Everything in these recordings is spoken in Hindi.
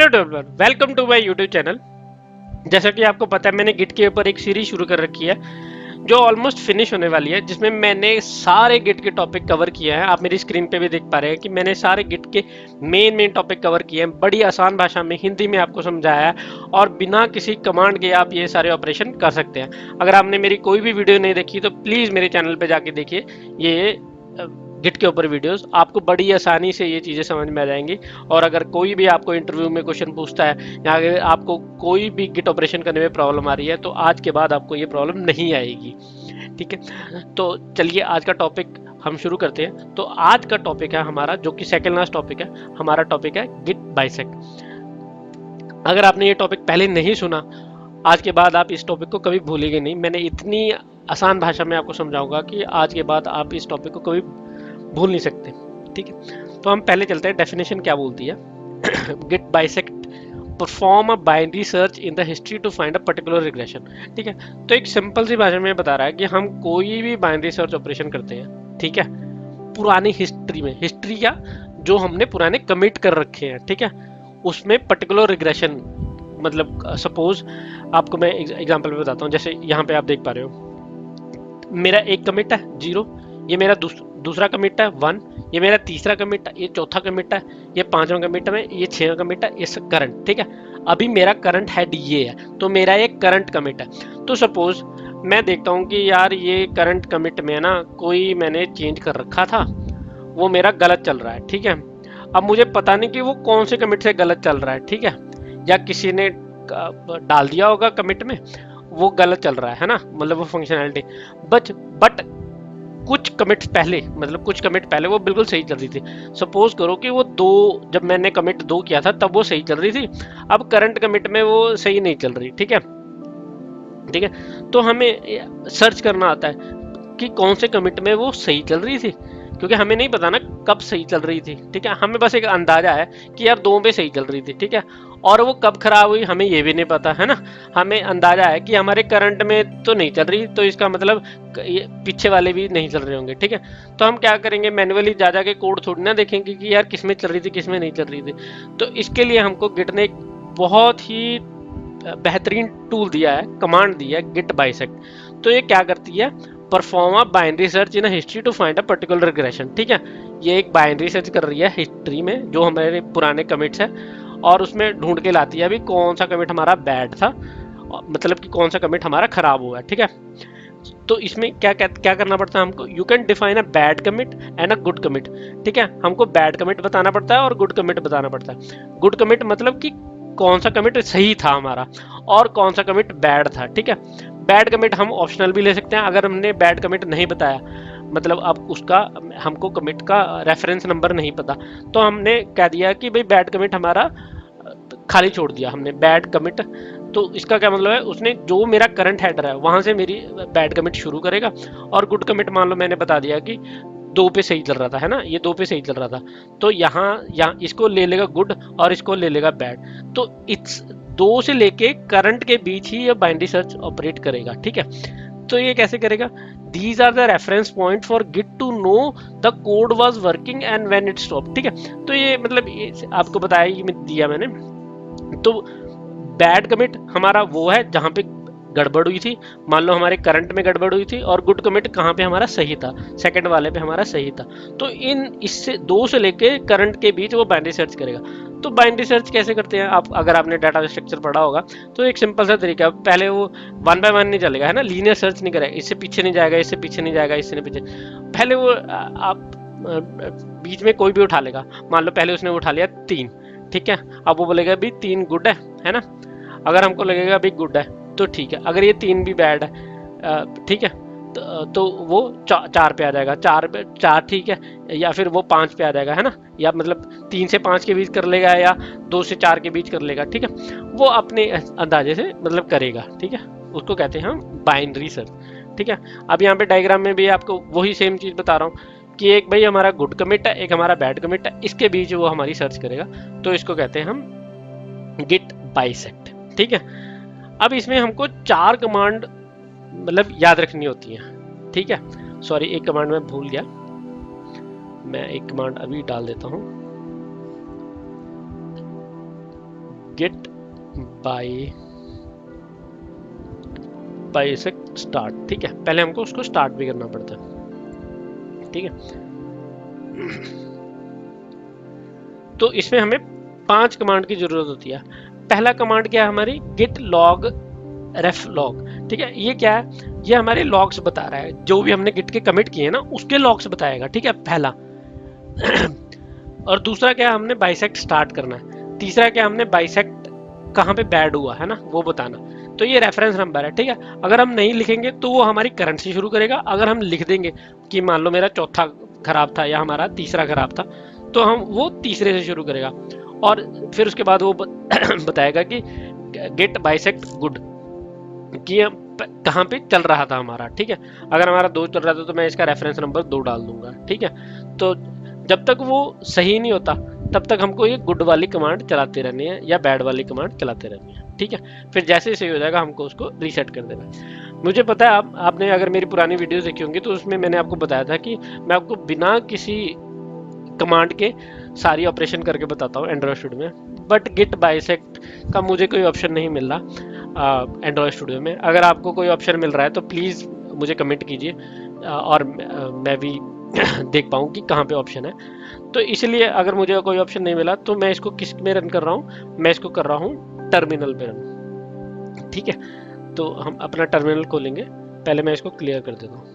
Hello developer, welcome to my YouTube channel. जैसा कि आपको पता है, मैंने गिट के ऊपर एक सीरीज शुरू कर रखी है जो ऑलमोस्ट फिनिश होने वाली है, जिसमें मैंने सारे गिट के टॉपिक कवर किए हैं। आप मेरी स्क्रीन पे भी देख पा रहे हैं कि मैंने सारे गिट के मेन टॉपिक कवर किए हैं, बड़ी आसान भाषा में हिंदी में आपको समझाया है, और बिना किसी कमांड के आप ये सारे ऑपरेशन कर सकते हैं। अगर आपने मेरी कोई भी वीडियो नहीं देखी तो प्लीज़ मेरे चैनल पर जाके देखिए ये गिट के ऊपर वीडियोस, आपको बड़ी आसानी से ये चीज़ें समझ में आ जाएंगी। और अगर कोई भी आपको इंटरव्यू में क्वेश्चन पूछता है या अगर आपको कोई भी गिट ऑपरेशन करने में प्रॉब्लम आ रही है तो आज के बाद आपको ये प्रॉब्लम नहीं आएगी। ठीक है, तो चलिए आज का टॉपिक हम शुरू करते हैं। तो आज का टॉपिक है हमारा, जो कि सेकेंड लास्ट टॉपिक है, हमारा टॉपिक है गिट बाइसेक्ट। अगर आपने ये टॉपिक पहले नहीं सुना, आज के बाद आप इस टॉपिक को कभी भूलेंगे नहीं। मैंने इतनी आसान भाषा में आपको समझाऊंगा कि आज के बाद आप इस टॉपिक को कभी भूल नहीं सकते। ठीक है, तो हम पहले चलते हैं डेफिनेशन क्या बोलती है। Git bisect perform a binary search in the history to find a particular regression. ठीक है, तो एक सिंपल सी भाषा में बता रहा है कि हम कोई भी बाइनरी सर्च ऑपरेशन करते हैं, ठीक है, पुरानी हिस्ट्री में, हिस्ट्री क्या, जो हमने पुराने कमिट कर रखे हैं, ठीक है, उसमें पर्टिकुलर रिग्रेशन, मतलब सपोज आपको मैं एग्जांपल में बताता हूँ। जैसे यहाँ पे आप देख पा रहे हो, मेरा एक कमिट है 0, ये मेरा दूसरा कमिट है 1, ये मेरा तीसरा कमिट है, ये चौथा कमिट है, ये पांचवा कमिट है, ये छठवां कमिट है, ये करंट। ठीक है, अभी मेरा करंट हेड ये है, तो मेरा ये करंट कमिट है। तो सपोज मैं देखता हूँ कि यार ये करंट कमिट में ना कोई मैंने चेंज कर रखा था, वो मेरा गलत चल रहा है। ठीक है, अब मुझे पता नहीं कि वो कौन से कमिट से गलत चल रहा है, ठीक है, या किसी ने डाल दिया होगा कमिट में, वो गलत चल रहा है ना, मतलब वो फंक्शनैलिटी। बट कुछ कमिट पहले, मतलब कुछ कमिट पहले वो बिल्कुल सही चल रही थी। सपोज करो कि वो दो, जब मैंने कमिट 2 किया था तब वो सही चल रही थी, अब करंट कमिट में वो सही नहीं चल रही। ठीक है, ठीक है, तो हमें सर्च करना आता है कि कौन से कमिट में वो सही चल रही थी, क्योंकि हमें नहीं पता ना कब सही चल रही थी। ठीक है, हमें बस एक अंदाजा है कि यार 2 पे सही चल रही थी। ठीक है, और वो कब खराब हुई हमें ये भी नहीं पता है ना, हमें अंदाजा है कि हमारे करंट में तो नहीं चल रही, तो इसका मतलब ये पीछे वाले भी नहीं चल रहे होंगे। ठीक है, तो हम क्या करेंगे, मैन्युअली जा जाके कोड थोड़ी ना देखेंगे कि यार किसमें चल रही थी किसमें नहीं चल रही थी। तो इसके लिए हमको गिट ने एक बहुत ही बेहतरीन टूल दिया है, कमांड दी है, गिट बाइसेक्ट। तो ये क्या करती है, perform a binary search in history to find a particular regression. ठीक है, ये एक बाइनरी सर्च कर रही है हिस्ट्री में जो हमारे पुराने कमिट्स है, और उसमें ढूंढ के लाती है अभी कौन सा कमिट हमारा बैड था, मतलब कि कौन सा कमिट हमारा खराब हुआ है। ठीक है, तो इसमें क्या करना पड़ता है हमको, you can define a bad commit and a good commit. ठीक है, हमको बैड कमिट बताना पड़ता है और गुड कमिट बताना पड़ता है। गुड कमिट मतलब कि कौन सा कमिट सही था हमारा और कौन सा कमिट बैड था। ठीक है, बैड कमिट हम ऑप्शनल भी ले सकते हैं, अगर हमने बैड कमिट नहीं बताया, मतलब अब उसका हमको कमिट का रेफरेंस नंबर नहीं पता, तो हमने कह दिया कि भाई बैड कमिट हमारा खाली छोड़ दिया हमने, बैड कमिट। तो इसका क्या मतलब है, उसने जो मेरा करंट हेडर है वहां से मेरी बैड कमिट शुरू करेगा। और गुड कमिट मान लो मैंने बता दिया कि 2 पे सही चल रहा था, है ना, ये 2 पे सही चल रहा था, तो यहाँ इसको ले लेगा गुड और इसको ले लेगा बैड। तो इट्स 2 से लेके करंट के बीच ही ये बाइनरी सर्च ऑपरेट करेगा। ठीक है, तो ये कैसे करेगा, these are the reference point for git to know the code was working and when it stop. ठीक है, तो ये मतलब ये आपको बताया, ये दिया मैंने। तो बैड कमिट हमारा वो है जहां पे गड़बड़ हुई थी, मान लो हमारे करंट में गड़बड़ हुई थी, और गुड कमिट कहाँ पे हमारा सही था, सेकंड वाले पे हमारा सही था। तो इन इससे 2 से लेके करंट के बीच वो बाइनरी सर्च करेगा। तो बाइनरी सर्च कैसे करते हैं आप, अगर आपने डाटा स्ट्रक्चर पढ़ा होगा तो एक सिंपल सा तरीका, पहले वो 1 बाय 1 नहीं चलेगा, है ना, लीनियर सर्च नहीं करेगा, इससे पीछे नहीं जाएगा, इससे पीछे नहीं जाएगा, इससे नहीं पीछे, पहले वो आप बीच में कोई भी उठा लेगा। मान लो पहले उसने उठा लिया 3, ठीक है, अब वो बोलेगा भी 3 गुड है ना, अगर हमको लगेगा भी गुड है तो ठीक है, अगर ये 3 भी बैड है, ठीक है, तो वो 4 पे आ जाएगा, 4 ठीक है, या फिर वो 5 पे आ जाएगा, है ना, या मतलब 3 से 5 के बीच कर लेगा या 2 से 4 के बीच कर लेगा। ठीक है, वो अपने अंदाजे से मतलब करेगा। ठीक है, उसको कहते हैं हम बाइनरी सर्च। ठीक है, अब यहाँ पे डायग्राम में भी आपको वही सेम चीज बता रहा हूँ कि एक भाई हमारा गुड कमिट है, एक हमारा बैड कमिट है, इसके बीच वो हमारी सर्च करेगा, तो इसको कहते हैं हम गिट बाइसेक्ट। ठीक है, अब इसमें हमको 4 कमांड मतलब याद रखनी होती है। ठीक है, सॉरी एक कमांड मैं भूल गया, मैं एक कमांड अभी डाल देता हूं, गेट बाइसेक्ट स्टार्ट, ठीक है। पहले हमको उसको स्टार्ट भी करना पड़ता है, ठीक है। तो इसमें हमें 5 कमांड की जरूरत होती है। पहला कमांड क्या है हमारी, गेट लॉग रेफ लॉग, ठीक है। ये क्या है, ये हमारे लॉग्स बता रहा है, जो भी हमने गिट के कमिट किए ना उसके लॉग्स बताएगा, ठीक है, पहला। और दूसरा क्या है, हमने बाइसेक्ट स्टार्ट करना है। तीसरा क्या, हमने बाइसेक्ट कहाँ पे बैड हुआ है ना वो बताना। तो ये रेफरेंस नंबर है, ठीक है। अगर हम नहीं लिखेंगे तो वो हमारी करंट से शुरू करेगा। अगर हम लिख देंगे कि मान लो मेरा चौथा खराब था या हमारा तीसरा खराब था, तो हम वो तीसरे से शुरू करेगा। और फिर उसके बाद वो बताएगा कि गेट बाइसेक्ट गुड, कि कहाँ पे चल रहा था हमारा, ठीक है। अगर हमारा 2 चल रहा था तो मैं इसका रेफरेंस नंबर 2 डाल दूंगा, ठीक है। तो जब तक वो सही नहीं होता तब तक हमको ये गुड वाली कमांड चलाते रहनी है या बैड वाली कमांड चलाते रहनी है, ठीक है। फिर जैसे सही हो जाएगा हमको उसको रीसेट कर देना है। मुझे पता है आपने अगर मेरी पुरानी वीडियो देखी होंगी तो उसमें मैंने आपको बताया था कि मैं आपको बिना किसी कमांड के सारी ऑपरेशन करके बताता हूँ एंड्रॉइड स्टूडियो में, बट गिट बाइसेक्ट का मुझे कोई ऑप्शन नहीं मिल रहा एंड्रॉइड स्टूडियो में। अगर आपको कोई ऑप्शन मिल रहा है तो प्लीज़ मुझे कमेंट कीजिए, और मैं भी देख पाऊँ कि कहाँ पे ऑप्शन है। तो इसलिए अगर मुझे कोई ऑप्शन नहीं मिला तो मैं इसको किस में रन कर रहा हूँ, मैं इसको कर रहा हूँ टर्मिनल पे रन, ठीक है। तो हम अपना टर्मिनल खोलेंगे, पहले मैं इसको क्लियर कर देता हूँ,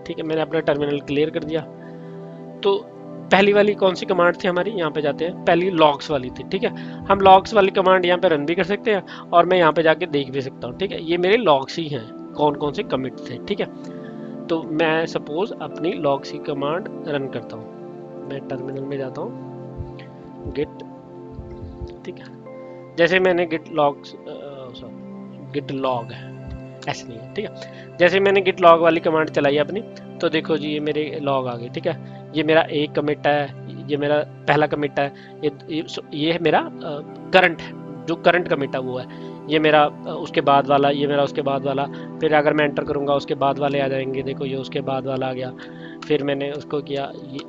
ठीक है। मैंने अपना टर्मिनल क्लियर कर दिया। तो पहली वाली कौन सी कमांड थी हमारी, यहाँ पे जाते हैं, पहली लॉग्स वाली थी, ठीक है। हम लॉग्स वाली कमांड यहाँ पे रन भी कर सकते हैं और मैं यहाँ पे जाके देख भी सकता हूँ, ठीक है। ये मेरे लॉग्स ही हैं, कौन कौन से कमिट थे, ठीक है। तो मैं सपोज अपनी लॉग्स की कमांड रन करता हूँ, मैं टर्मिनल में जाता हूँ, गिट, ठीक है। जैसे मैंने गिट लॉग्स गिट लॉग है, ऐसे नहीं है, ठीक है। जैसे मैंने गिट लॉग वाली कमांड चलाई अपनी, तो देखो जी ये मेरे लॉग आ गए, ठीक है। ये मेरा एक कमिट है, ये मेरा पहला कमिट है, ये है मेरा करंट है, जो करंट कमिट है वो है। ये मेरा उसके बाद वाला, ये मेरा उसके बाद वाला। फिर अगर मैं एंटर करूंगा उसके बाद वाले आ जाएंगे, देखो ये उसके बाद वाला आ गया। फिर मैंने उसको किया, ये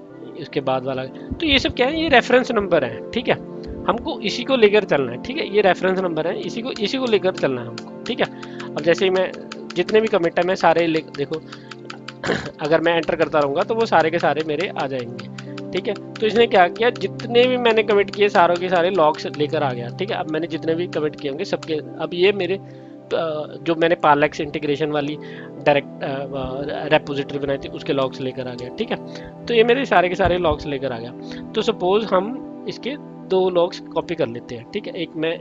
उसके बाद वाला। तो ये सब क्या है, ये रेफरेंस नंबर है, ठीक है। हमको इसी को लेकर चलना है, ठीक है। ये रेफरेंस नंबर है, इसी को लेकर चलना है हमको, ठीक है। अब जैसे ही मैं जितने भी कमिट है मैं सारे देखो अगर मैं एंटर करता रहूंगा तो वो सारे के सारे मेरे आ जाएंगे, ठीक है। तो इसने क्या किया, जितने भी मैंने कमिट किए सारों के सारे लॉग्स लेकर आ गया, ठीक है। अब मैंने जितने भी कमिट किए होंगे सबके, अब ये मेरे जो मैंने पार्लेक्स इंटीग्रेशन वाली डायरेक्ट रेपोजिटरी बनाई थी उसके लॉग्स लेकर आ गया, ठीक है। तो ये मेरे सारे के सारे लॉग्स लेकर आ गया। तो सपोज हम इसके 2 लॉग्स कॉपी कर लेते हैं, ठीक है। एक मैं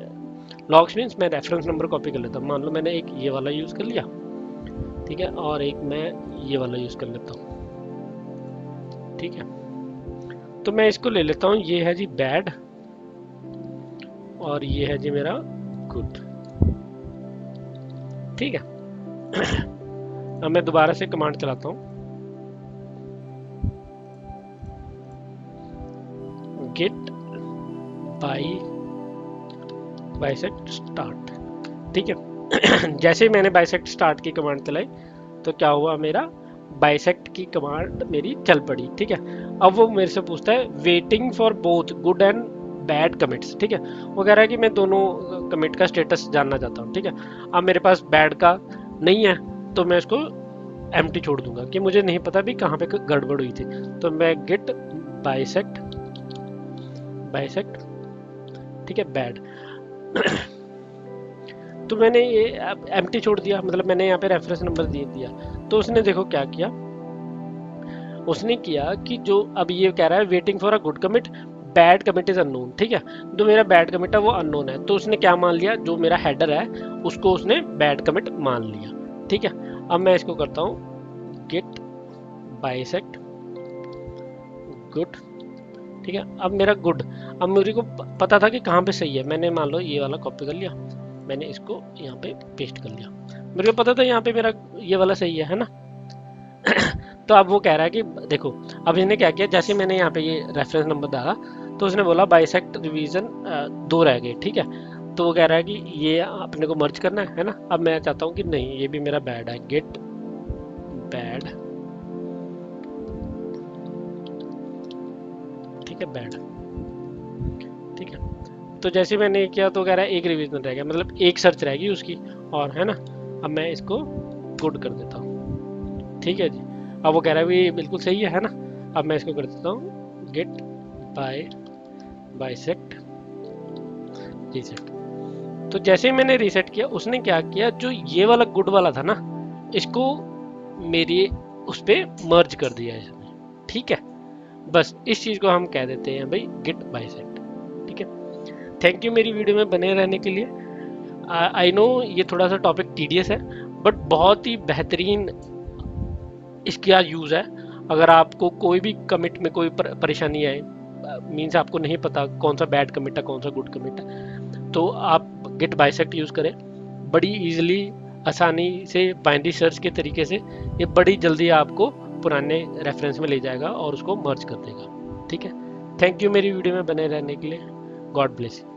लॉग्स मीन्स मैं रेफरेंस नंबर कॉपी कर लेता हूँ। मान लो मैंने एक ये वाला यूज़ कर लिया, ठीक है, और एक मैं ये वाला यूज़ कर लेता हूँ, ठीक है। तो मैं इसको ले लेता हूँ, ये है जी बैड और ये है जी मेरा गुड, ठीक है। अब मैं दोबारा से कमांड चलाता हूँ, गेट बाइसेक्ट स्टार्ट, ठीक है। जैसे ही मैंने बाइसेक्ट स्टार्ट की कमांड चलाई तो क्या हुआ, मेरा बाइसेक्ट की कमांड मेरी चल पड़ी, ठीक है। अब वो मेरे से पूछता है waiting for both good and bad commits, ठीक है। वो कह रहा है कि मैं दोनों कमिट का स्टेटस जानना चाहता हूँ, ठीक है। अब मेरे पास बैड का नहीं है तो मैं इसको एम्प्टी छोड़ दूंगा कि मुझे नहीं पता भी कहाँ पे गड़बड़ हुई थी। तो मैं गेट बाइसेक्ट ठीक है बैड तो मैंने ये एम्प्टी छोड़ दिया, मतलब मैंने यहाँ पे रेफरेंस नंबर दे दिया। तो उसने देखो क्या किया, उसने किया कि जो अब ये कह रहा है waiting for a good commit, bad commit is unknown, ठीक है। जो मेरा बैड कमिट है वो अननोन है, तो उसने क्या मान लिया, जो मेरा हेडर है उसको उसने बैड कमिट मान लिया, ठीक है। अब मैं इसको करता हूँ गेट बाइसेक्ट गुड, ठीक है। अब मेरा गुड, अब मेरे को पता था कि कहाँ पे सही है, मैंने मान लो ये वाला कॉपी कर लिया, मैंने इसको यहाँ पे पेस्ट कर लिया, मेरे को पता था यहाँ पे मेरा ये वाला सही है ना। तो अब वो कह रहा है कि देखो, अब इसने क्या किया, जैसे मैंने यहाँ पे ये रेफरेंस नंबर डाला तो उसने बोला बाइसेक्ट रिवीजन 2 रह गए, ठीक है। तो वो कह रहा है कि ये अपने को मर्ज करना है ना। अब मैं चाहता हूँ कि नहीं, ये भी मेरा बैड है, गेट बैड, ठीक है बैड, ठीक है। तो जैसे मैंने किया तो कह रहा है एक रिवीजन रह गया, मतलब एक सर्च रहेगी उसकी, और है ना। अब मैं इसको गुड कर देता हूँ, ठीक है जी। अब वो कह रहा है भी बिल्कुल सही है ना। अब मैं इसको कर देता हूँ गेट बाय बाइसेक्ट रीसेट। तो जैसे ही मैंने रीसेट किया, उसने क्या किया, जो ये वाला गुड वाला था ना, इसको मेरी उस पे मर्ज कर दिया इसने, ठीक है। बस इस चीज को हम कह देते हैं भाई गिट बाइसेक्ट, ठीक है। थैंक यू मेरी वीडियो में बने रहने के लिए। आई नो ये थोड़ा सा टॉपिक टीडियस है, बट बहुत ही बेहतरीन इसका यूज है। अगर आपको कोई भी कमिट में कोई परेशानी आए, मीन्स आपको नहीं पता कौन सा बैड कमिट है कौन सा गुड कमिट है, तो आप गिट बाइसेक्ट यूज करें। बड़ी इजीली, आसानी से बाइनरी सर्च के तरीके से ये बड़ी जल्दी आपको पुराने रेफरेंस में ले जाएगा और उसको मर्ज कर देगा, ठीक है। थैंक यू मेरी वीडियो में बने रहने के लिए। God bless you.